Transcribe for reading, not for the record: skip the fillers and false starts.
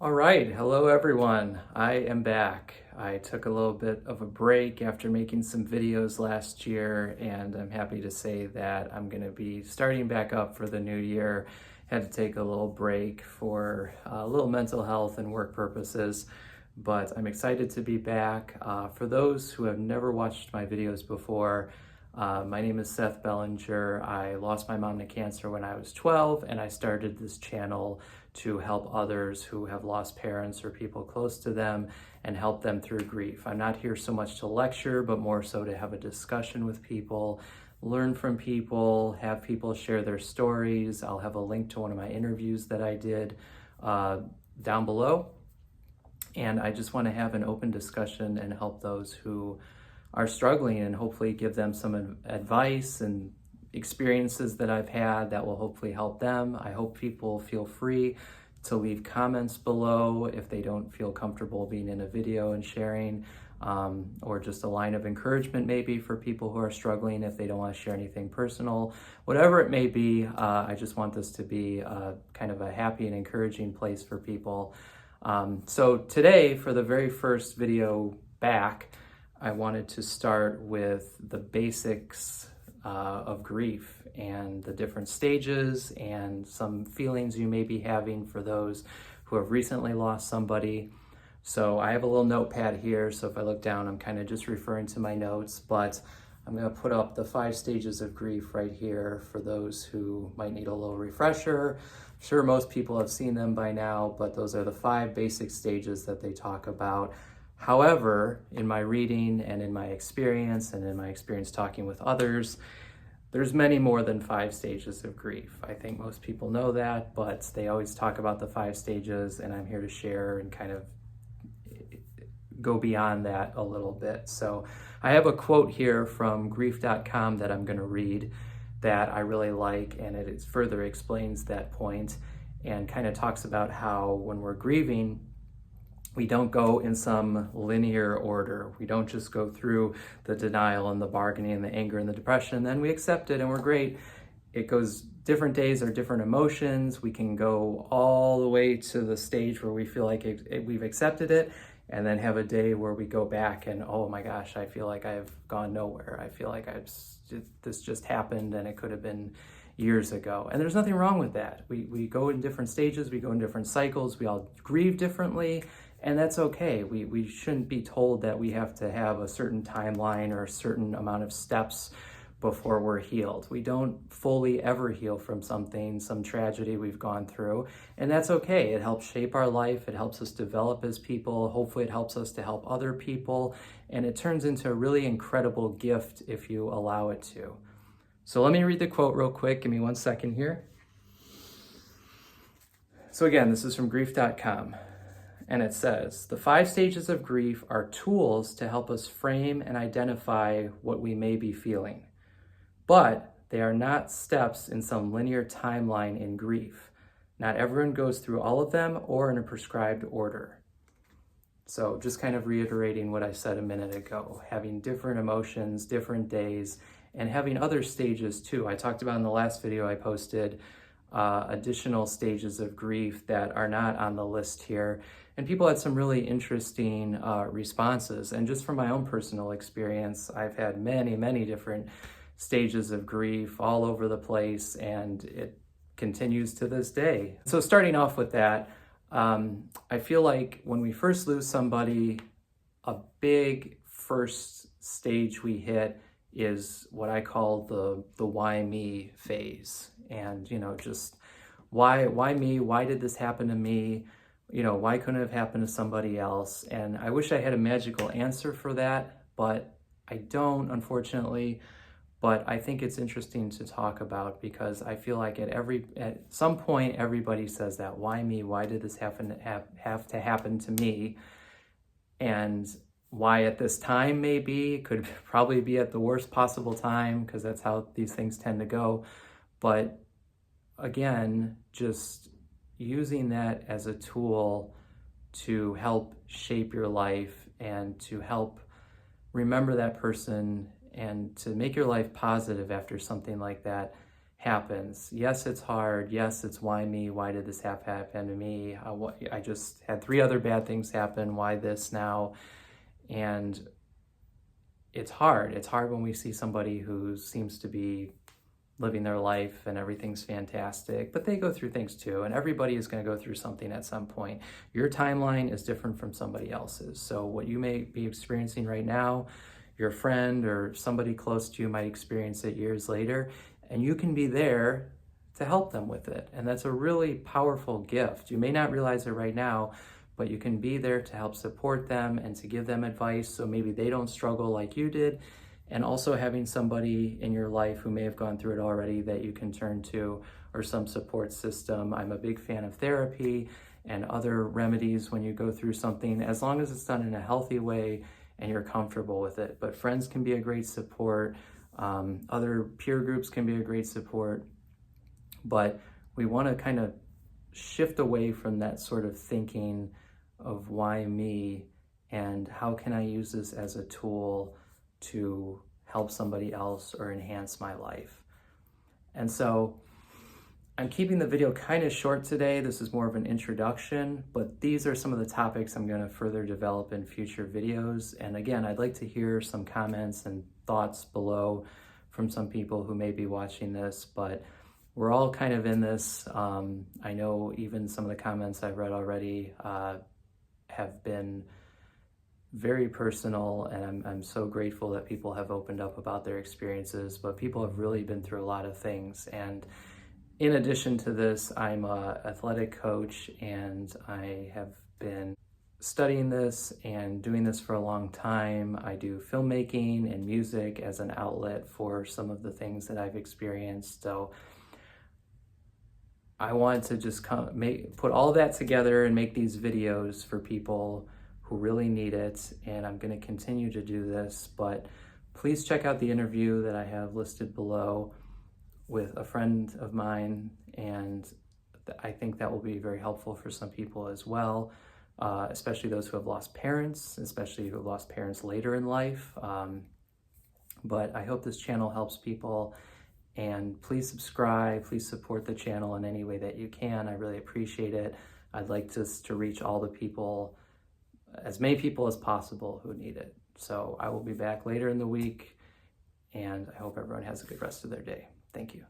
All right, hello everyone. I am back. I took a little bit of a break after making some videos last year, and I'm happy to say that I'm going to be starting back up for the new year. Had to take a little break for a little mental health and work purposes, but I'm excited to be back. For those who have never watched my videos before, my name is Seth Bellinger. I lost my mom to cancer when I was 12, and I started this channel to help others who have lost parents or people close to them and help them through grief. I'm not here so much to lecture, but more so to have a discussion with people, learn from people, have people share their stories. I'll have a link to one of my interviews that I did down below. And I just want to have an open discussion and help those who are struggling and hopefully give them some advice and experiences that I've had that will hopefully help them. I hope people feel free to leave comments below if they don't feel comfortable being in a video and sharing, or just a line of encouragement maybe for people who are struggling if they don't want to share anything personal. Whatever it may be, I just want this to be kind of a happy and encouraging place for people. So today, for the very first video back, I wanted to start with the basics of grief and the different stages and some feelings you may be having for those who have recently lost somebody. So I have a little notepad here, so if I look down, I'm kind of just referring to my notes, but I'm going to put up the 5 stages of grief right here for those who might need a little refresher. I'm sure most people have seen them by now, but those are the 5 basic stages that they talk about. However, in my reading and in my experience talking with others, there's many more than 5 stages of grief. I think most people know that, but they always talk about the 5 stages, and I'm here to share and kind of go beyond that a little bit. So I have a quote here from grief.com that I'm going to read that I really like, and it further explains that point and kind of talks about how when we're grieving, we don't go in some linear order. We don't just go through the denial and the bargaining and the anger and the depression, then we accept it and we're great. It goes, different days are different emotions. We can go all the way to the stage where we feel like we've accepted it, and then have a day where we go back and, oh my gosh, I feel like I've gone nowhere. I feel like this just happened and it could have been years ago. And there's nothing wrong with that. We go in different stages, we go in different cycles, we all grieve differently. And that's okay. We shouldn't be told that we have to have a certain timeline or a certain amount of steps before we're healed. We don't fully ever heal from something, some tragedy we've gone through, and that's okay. It helps shape our life. It helps us develop as people. Hopefully it helps us to help other people, and it turns into a really incredible gift if you allow it to. So let me read the quote real quick. Give me 1 second here. So again, this is from grief.com. And it says, the 5 stages of grief are tools to help us frame and identify what we may be feeling. But they are not steps in some linear timeline in grief. Not everyone goes through all of them or in a prescribed order. So just kind of reiterating what I said a minute ago, having different emotions, different days, and having other stages too. I talked about in the last video I posted additional stages of grief that are not on the list here. And people had some really interesting responses. And just from my own personal experience, I've had many, many different stages of grief all over the place, and it continues to this day. So starting off with that, I feel like when we first lose somebody, a big first stage we hit is what I call the why me phase. And, just why me? Why did this happen to me? Why couldn't it have happened to somebody else? And I wish I had a magical answer for that, but I don't, unfortunately. But I think it's interesting to talk about because I feel like at some point, everybody says that. Why me? Why did this have to happen to me? And why at this time maybe, could probably be at the worst possible time because that's how these things tend to go. But again, just using that as a tool to help shape your life and to help remember that person and to make your life positive after something like that happens. Yes, it's hard. Yes, it's why me? Why did this have happen to me? I just had 3 other bad things happen. Why this now? And it's hard. It's hard when we see somebody who seems to be living their life and everything's fantastic, but they go through things too, and everybody is going to go through something at some point. Your timeline is different from somebody else's. So what you may be experiencing right now, your friend or somebody close to you might experience it years later, and you can be there to help them with it. And that's a really powerful gift. You may not realize it right now, but you can be there to help support them and to give them advice so maybe they don't struggle like you did. And also having somebody in your life who may have gone through it already that you can turn to, or some support system. I'm a big fan of therapy and other remedies when you go through something, as long as it's done in a healthy way and you're comfortable with it. But friends can be a great support. Other peer groups can be a great support. But we want to kind of shift away from that sort of thinking of why me and how can I use this as a tool to help somebody else or enhance my life. And so I'm keeping the video kind of short today. This is more of an introduction, but these are some of the topics I'm going to further develop in future videos. And again, I'd like to hear some comments and thoughts below from some people who may be watching this, but we're all kind of in this. I know even some of the comments I've read already have been very personal, and I'm so grateful that people have opened up about their experiences, but people have really been through a lot of things. And in addition to this, I'm an athletic coach, and I have been studying this and doing this for a long time. I do filmmaking and music as an outlet for some of the things that I've experienced. So I want to just put all that together and make these videos for people who really need it, and I'm going to continue to do this. But please check out the interview that I have listed below with a friend of mine, and I think that will be very helpful for some people as well, especially those who have lost parents, especially who have lost parents later in life. But I hope this channel helps people, and please subscribe, please support the channel in any way that you can. I really appreciate it. I'd like to reach all the people, as many people as possible who need it. So I will be back later in the week, and I hope everyone has a good rest of their day. Thank you.